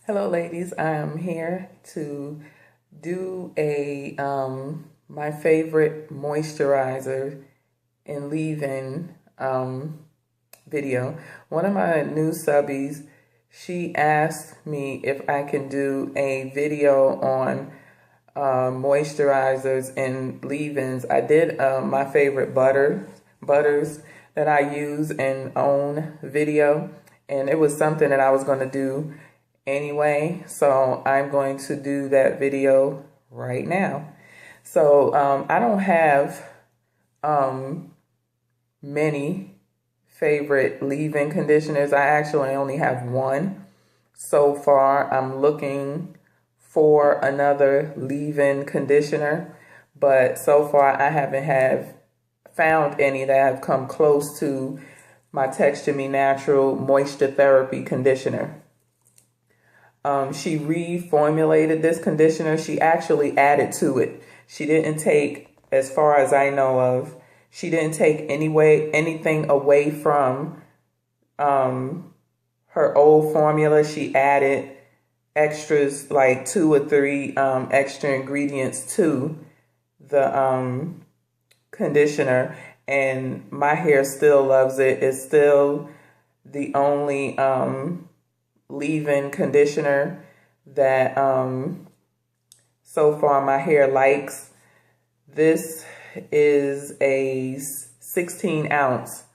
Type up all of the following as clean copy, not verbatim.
Hello ladies, I am here to do a my favorite moisturizer and leave-in video. One of my new subbies, she asked me if I can do a video on moisturizers and leave-ins. I did my favorite butters that I use and own video, and it was something that I was going to do anyway, so I'm going to do that video right now. So I don't have many favorite leave-in conditioners. I actually only have one so far. I'm looking for another leave-in conditioner, but so far I haven't found any that have come close to my Texture Me Natural Moisture Therapy conditioner. She reformulated this conditioner. She actually added to it. She didn't take, as far as I know of, she didn't take anything away from her old formula. She added extras, like 2 or 3 extra ingredients to the conditioner, and my hair still loves it. It's still the only leave-in conditioner that so far my hair likes. This is a 16 ounce.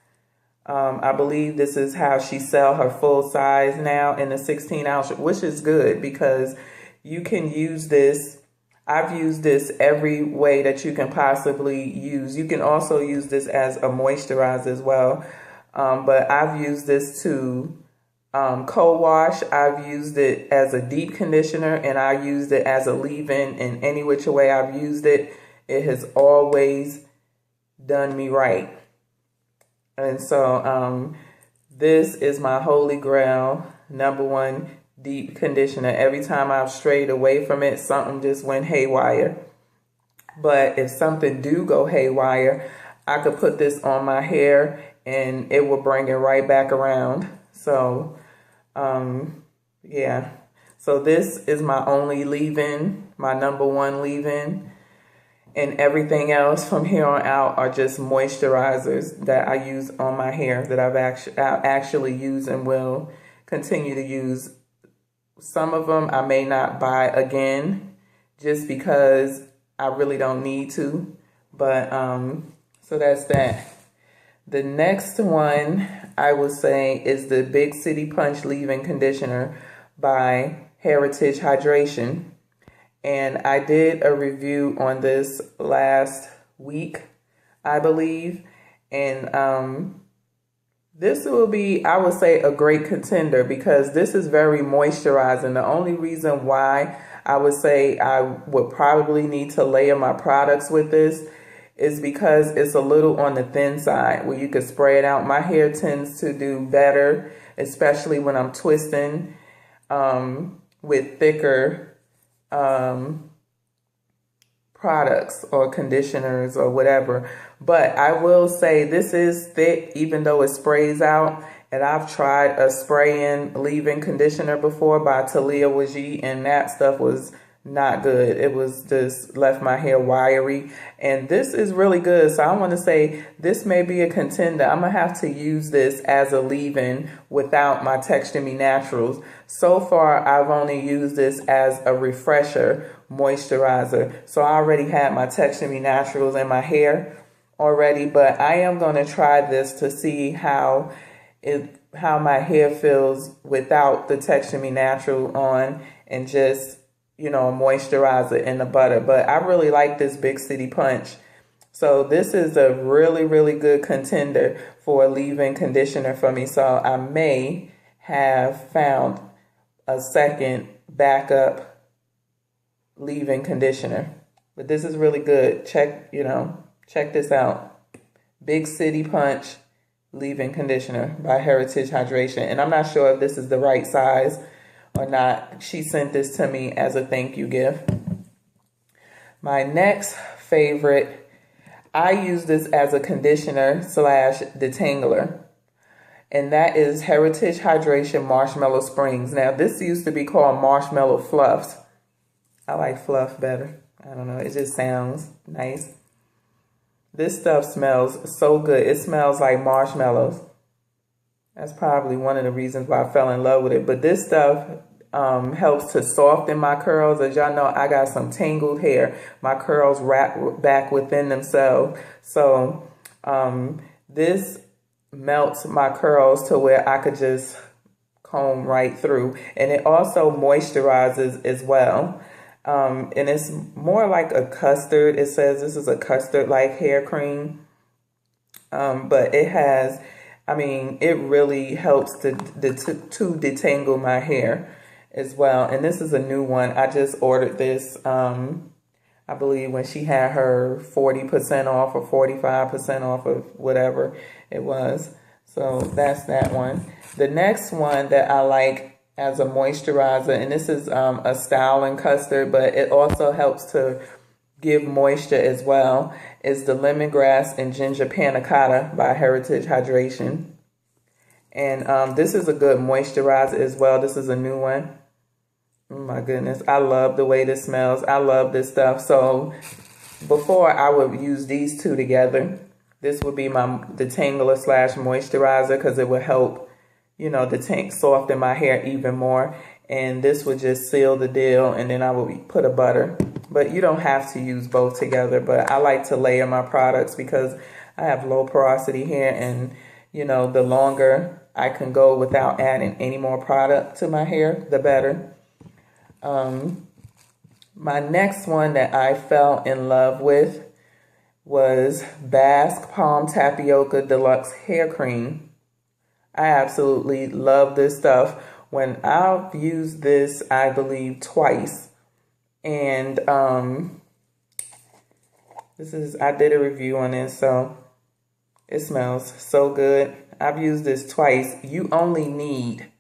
I believe this is how she sell her full size now, in the 16 ounce, which is good because you can use this. I've used this every way that you can possibly use. You can also use this as a moisturizer as well, but I've used this to co-wash. I've used it as a deep conditioner, and I used it as a leave-in. In any which way I've used it, it has always done me right. And so this is my holy grail, #1 deep conditioner. Every time I've strayed away from it, something just went haywire. But if something do go haywire, I could put this on my hair and it will bring it right back around. So yeah, so this is my only leave-in, my #1 leave-in, and everything else from here on out are just moisturizers that I use on my hair that I've actually used and will continue to use. Some of them I may not buy again just because I really don't need to, but so that's that. The next one I would say is the Big City Punch Leave-In Conditioner by Heritage Hydration. And I did a review on this last week, I believe. And this will be, I would say, a great contender because this is very moisturizing. The only reason why I would say I would probably need to layer my products with this is because it's a little on the thin side where you could spray it out. My hair tends to do better, especially when I'm twisting with thicker products or conditioners or whatever. But I will say this is thick even though it sprays out. And I've tried a spray-in leave-in conditioner before by Talia Wajid, and that stuff was not good. It was just left my hair wiry, and this is really good. So I want to say this may be a contender. I'm gonna have to use this as a leave-in without my Texture Me Naturals. So far I've only used this as a refresher moisturizer, so I already had my Texture Me Naturals in my hair already, but I am going to try this to see how my hair feels without the Texture Me Natural on, and just, you know, a moisturizer in the butter. But I really like this Big City Punch. So this is a really, really good contender for a leave-in conditioner for me. So I may have found a second backup leave-in conditioner. But this is really good. Check this out. Big City Punch leave-in conditioner by Heritage Hydration. And I'm not sure if this is the right size or not. She sent this to me as a thank you gift. My next favorite, I use this as a conditioner / detangler. and that is Heritage Hydration Marshmallow Springs. Now, this used to be called Marshmallow Fluffs. I like fluff better. I don't know, it just sounds nice. This stuff smells so good. It smells like marshmallows. That's probably one of the reasons why I fell in love with it. But this stuff helps to soften my curls. As y'all know, I got some tangled hair. My curls wrap back within themselves. So this melts my curls to where I could just comb right through. And it also moisturizes as well. And it's more like a custard. It says this is a custard-like hair cream. But it has, I mean, it really helps to detangle my hair as well. And this is a new one. I just ordered this, I believe when she had her 40% off or 45% off of whatever it was. So that's that one. The next one that I like as a moisturizer, and this is a styling custard, but it also helps to give moisture as well, is the lemongrass and ginger panna cotta by Heritage Hydration. And this is a good moisturizer as well. This is a new one. Oh my goodness, I love the way this smells. I love this stuff. So before I would use these two together. This would be my detangler / moisturizer because it would help, you know, soften my hair even more. And this would just seal the deal, and then I would put a butter. But you don't have to use both together. But I like to layer my products because I have low porosity hair, and, you know, the longer I can go without adding any more product to my hair, the better. My next one that I fell in love with was Basque Palm Tapioca Deluxe Hair Cream. I absolutely love this stuff. When I've used this, I believe twice. And I did a review on this, so it smells so good. I've used this twice. You only need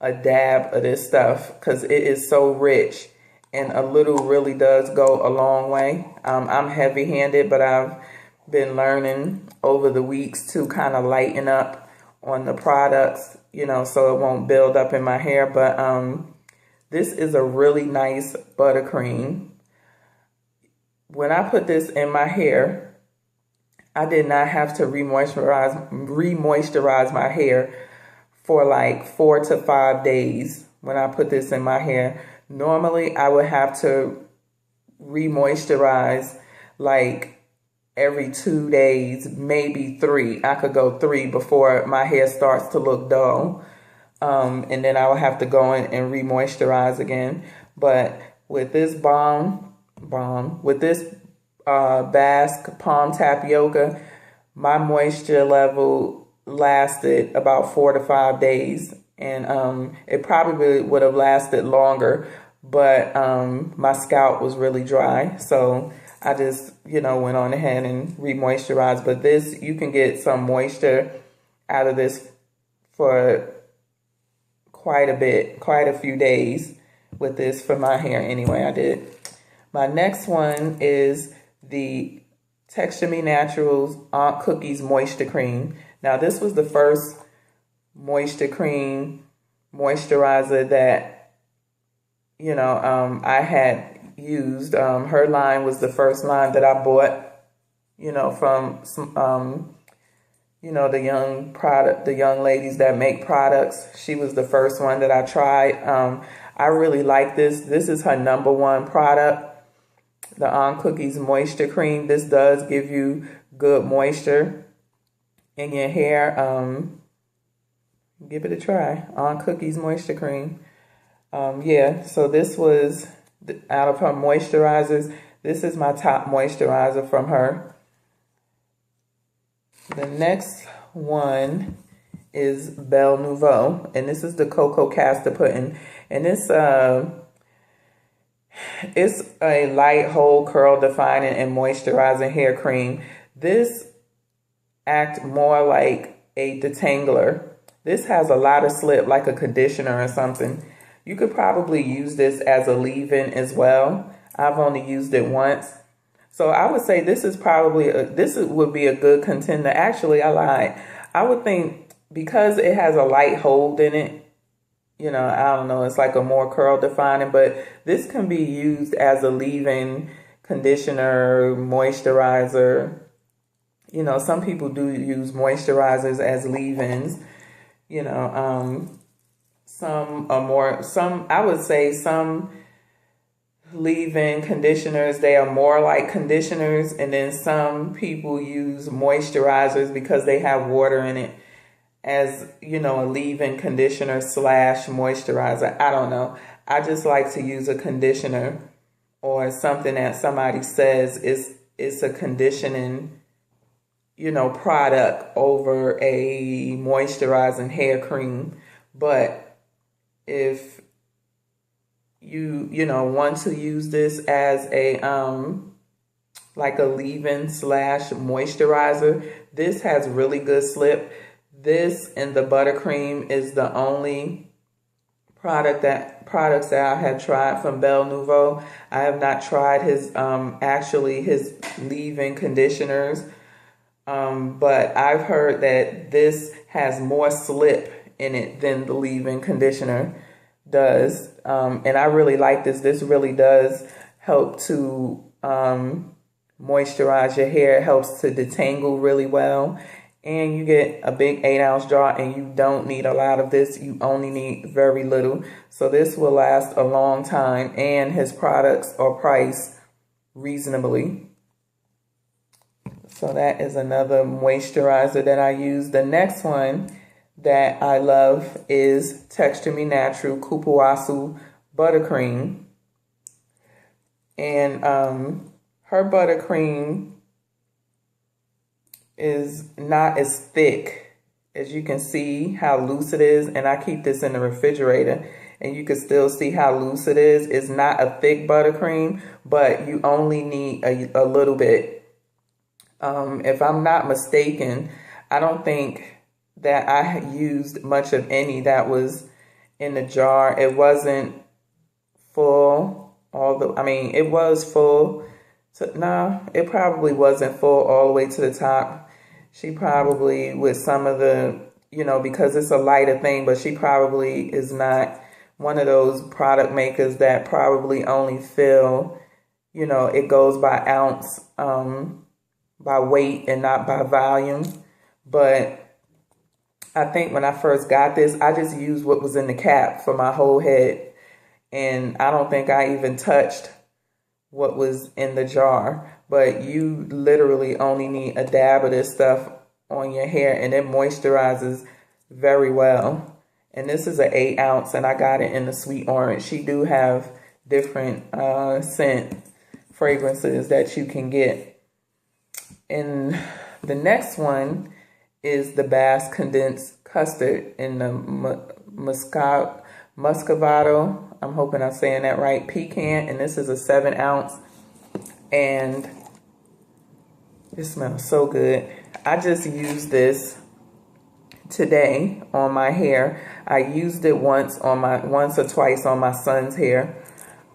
a dab of this stuff because it is so rich, and a little really does go a long way. I'm heavy-handed, but I've been learning over the weeks to kind of lighten up on the products, you know, so it won't build up in my hair. But this is a really nice buttercream. When I put this in my hair, I did not have to re-moisturize my hair for like 4 to 5 days when I put this in my hair. Normally, I would have to re-moisturize like every 2 days, maybe 3. I could go 3 before my hair starts to look dull. And then I would have to go in and re-moisturize again. But with this Basque Palm Tapioca, my moisture level lasted about 4 to 5 days. And it probably would have lasted longer, but my scalp was really dry. So I just, you know, went on ahead and re-moisturized. But this, you can get some moisture out of this for quite a few days with this for my hair anyway. I did. My next one is the Texture Me Naturals Aunt Cookies Moisture Cream. Now, this was the first moisturizer that, you know, I had used. Her line was the first line that I bought, you know, from some, you know, the young ladies that make products. She was the first one that I tried. I really like this. This is her #1 product, the Aunt Cookies Moisture Cream. This does give you good moisture in your hair. Give it a try. Aunt Cookies Moisture Cream. Yeah, so this was out of her moisturizers. This is my top moisturizer from her. The next one is Belle Nouveau, and this is the Cocoa Castor Pudding. And it's a light, whole, curl defining and moisturizing hair cream. This acts more like a detangler. This has a lot of slip, like a conditioner or something. You could probably use this as a leave-in as well. I've only used it once. So I would say this is probably, this would be a good contender. Actually, I lied. I would think because it has a light hold in it, you know, I don't know, it's like a more curl defining, but this can be used as a leave-in conditioner, moisturizer. You know, some people do use moisturizers as leave-ins. You know, some are more, I would say some leave-in conditioners, they are more like conditioners, and then some people use moisturizers because they have water in it as, you know, a leave-in conditioner slash moisturizer. I don't know. I just like to use a conditioner or something that somebody says is a conditioning, you know, product over a moisturizing hair cream. But if you know, want to use this as a like a leave-in slash moisturizer, this has really good slip. This and the Buttercream is the only products that I have tried from Belle Nouveau. I have not tried his actually his leave-in conditioners, but I've heard that this has more slip in it than the leave-in conditioner does, and I really like this. This really does help to moisturize your hair. It helps to detangle really well. And you get a big 8-ounce jar, and you don't need a lot of this. You only need very little. So this will last a long time, and his products are priced reasonably. So that is another moisturizer that I use. The next one that I love is Texture Me Natural Kupuasu Buttercream. And her buttercream is not as thick. As you can see how loose it is, and I keep this in the refrigerator, and you can still see how loose it is. It's not a thick buttercream, but you only need a little bit. If I'm not mistaken, I don't think that I used much of any that was in the jar. It wasn't full, I mean, it was full. No, it probably wasn't full all the way to the top. She probably, with some of the, you know, because it's a lighter thing, but she probably is not one of those product makers that probably only fill, you know, it goes by ounce, by weight and not by volume. But I think when I first got this, I just used what was in the cap for my whole head. And I don't think I even touched what was in the jar. But you literally only need a dab of this stuff on your hair, and it moisturizes very well. And this is an 8-ounce, and I got it in the sweet orange. She do have different scent fragrances that you can get. And the next one is the Bass Condensed Custard in the Muscovado. I'm hoping I'm saying that right. Pecan, and this is a 7-ounce. And it smells so good. I just used this today on my hair. I used it once or twice on my son's hair.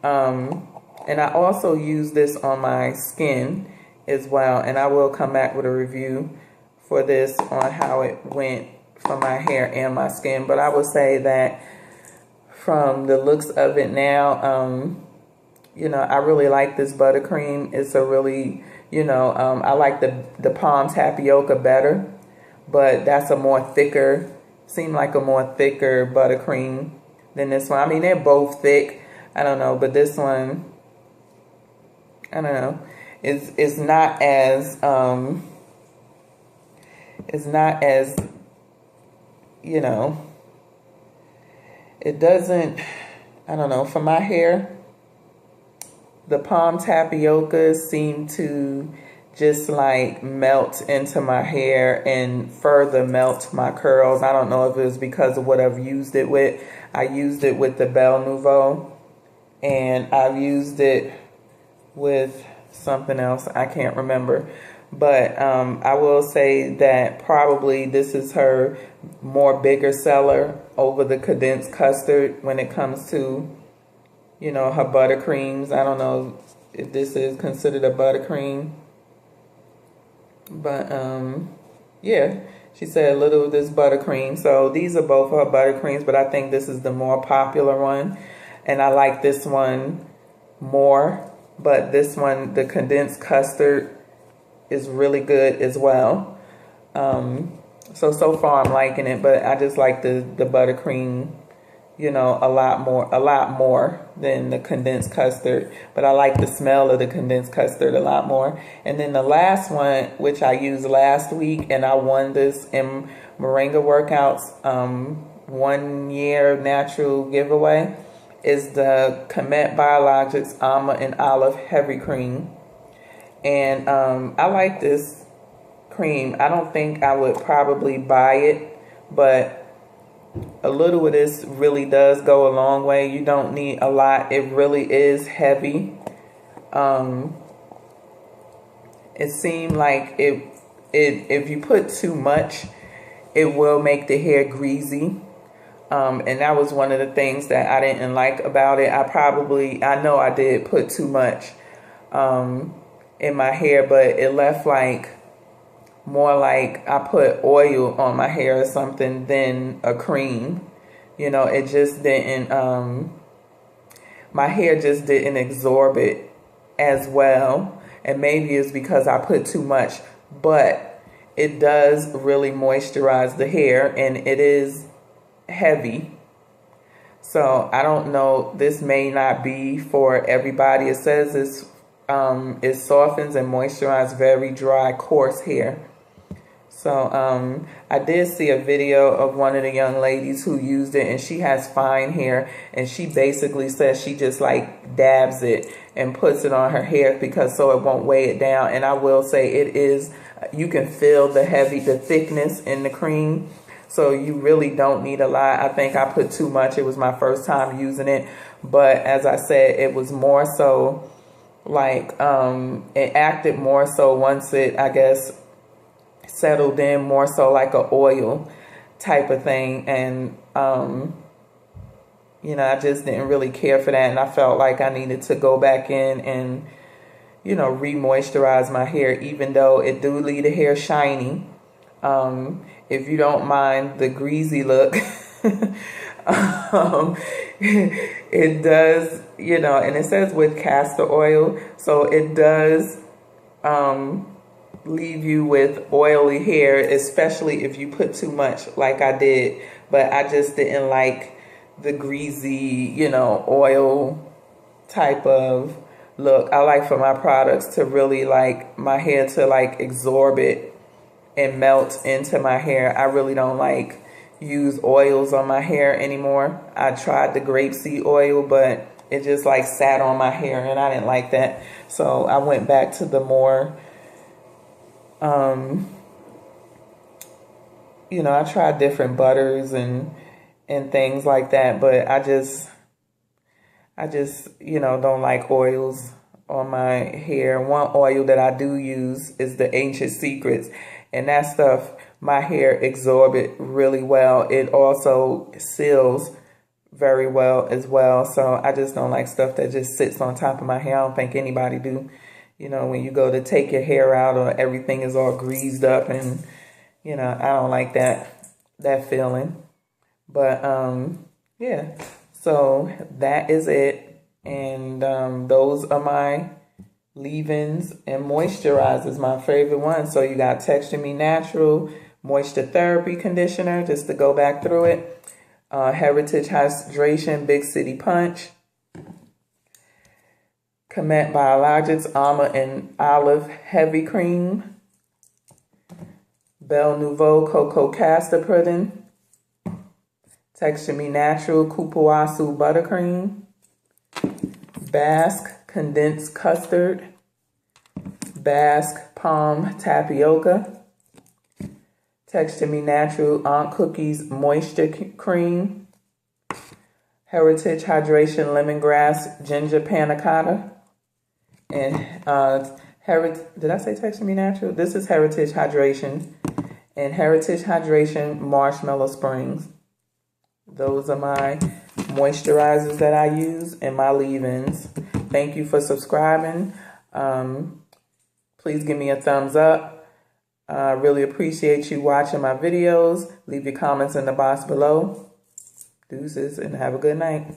And I also used this on my skin as well. And I will come back with a review for this on how it went for my hair and my skin. But I would say that from the looks of it now, you know, I really like this buttercream. It's a really, you know, I like the palm tapioca better, but that's a more thicker, seemed like a more thicker buttercream than this one. I mean, they're both thick. I don't know, but this one, I don't know, it's not as, you know, it doesn't, I don't know, for my hair, the palm tapioca seemed to just like melt into my hair and further melt my curls. I don't know if it was because of what I've used it with. I used it with the Belle Nouveau, and I've used it with something else. I can't remember. But I will say that probably this is her more bigger seller over the condensed custard when it comes to, you know, her buttercreams. I don't know if this is considered a buttercream. But, yeah, She said a little of this buttercream. So these are both her buttercreams, but I think this is the more popular one. And I like this one more. But this one, the condensed custard, is really good as well. So far I'm liking it, but I just like the buttercream, you know, a lot more than the condensed custard. But I like the smell of the condensed custard a lot more. And then the last one, which I used last week, and I won this in Moringa Workouts 1 year natural giveaway, is the Comet Biologics Almond and Olive Heavy Cream. And I like this cream. I don't think I would probably buy it, but a little of this really does go a long way. You don't need a lot. It really is heavy. It seemed like if you put too much, it will make the hair greasy. And that was one of the things that I didn't like about it. I know I did put too much in my hair, but it left like more like I put oil on my hair or something than a cream. You know, it just didn't, my hair just didn't absorb it as well. And maybe it's because I put too much, but it does really moisturize the hair, and it is heavy. So I don't know, this may not be for everybody. It says it softens and moisturizes very dry, coarse hair. So I did see a video of one of the young ladies who used it, and she has fine hair, and she basically says she just like dabs it and puts it on her hair because so it won't weigh it down. And I will say it is, you can feel the thickness in the cream. So you really don't need a lot. I think I put too much. It was my first time using it. But as I said, it was more so like, it acted more so once it, I guess, settled in, more so like a oil type of thing. And, you know, I just didn't really care for that. And I felt like I needed to go back in and, you know, re-moisturize my hair, even though it do leave the hair shiny. If you don't mind the greasy look, it does, you know, and it says with castor oil, so it does leave you with oily hair, especially if you put too much like I did. But I just didn't like the greasy, you know, oil type of look. I like for my products to really like my hair to like absorb it and melt into my hair. I really don't like use oils on my hair anymore. I tried the grapeseed oil, but it just like sat on my hair, and I didn't like that. So I went back to the more, you know, I tried different butters and things like that, but I just, you know, don't like oils on my hair. One oil that I do use is the Ancient Secrets. And that stuff, my hair absorbs it really well. It also seals very well as well. So I just don't like stuff that just sits on top of my hair. I don't think anybody do. You know, when you go to take your hair out, or everything is all greased up, and, you know, I don't like that feeling. But, yeah. So that is it. And those are my leave-ins and moisturizers, my favorite ones. So you got Texture Me Natural Moisture Therapy Conditioner, just to go back through it. Heritage Hydration Big City Punch. Comet Biologics Almond and Olive Heavy Cream. Belle Nouveau Cocoa Castor Pudding. Texture Me Natural Kupuasu Buttercream. Basque Condensed Custard. Basque Palm Tapioca. Texture Me Natural Aunt Cookies Moisture Cream. Heritage Hydration Lemongrass Ginger Panna Cotta. And did I say Texture Me Natural? This is Heritage Hydration. And Heritage Hydration Marshmallow Springs. Those are my moisturizers that I use and my leave-ins. Thank you for subscribing. Please give me a thumbs up. I really appreciate you watching my videos. Leave your comments in the box below. Deuces and have a good night.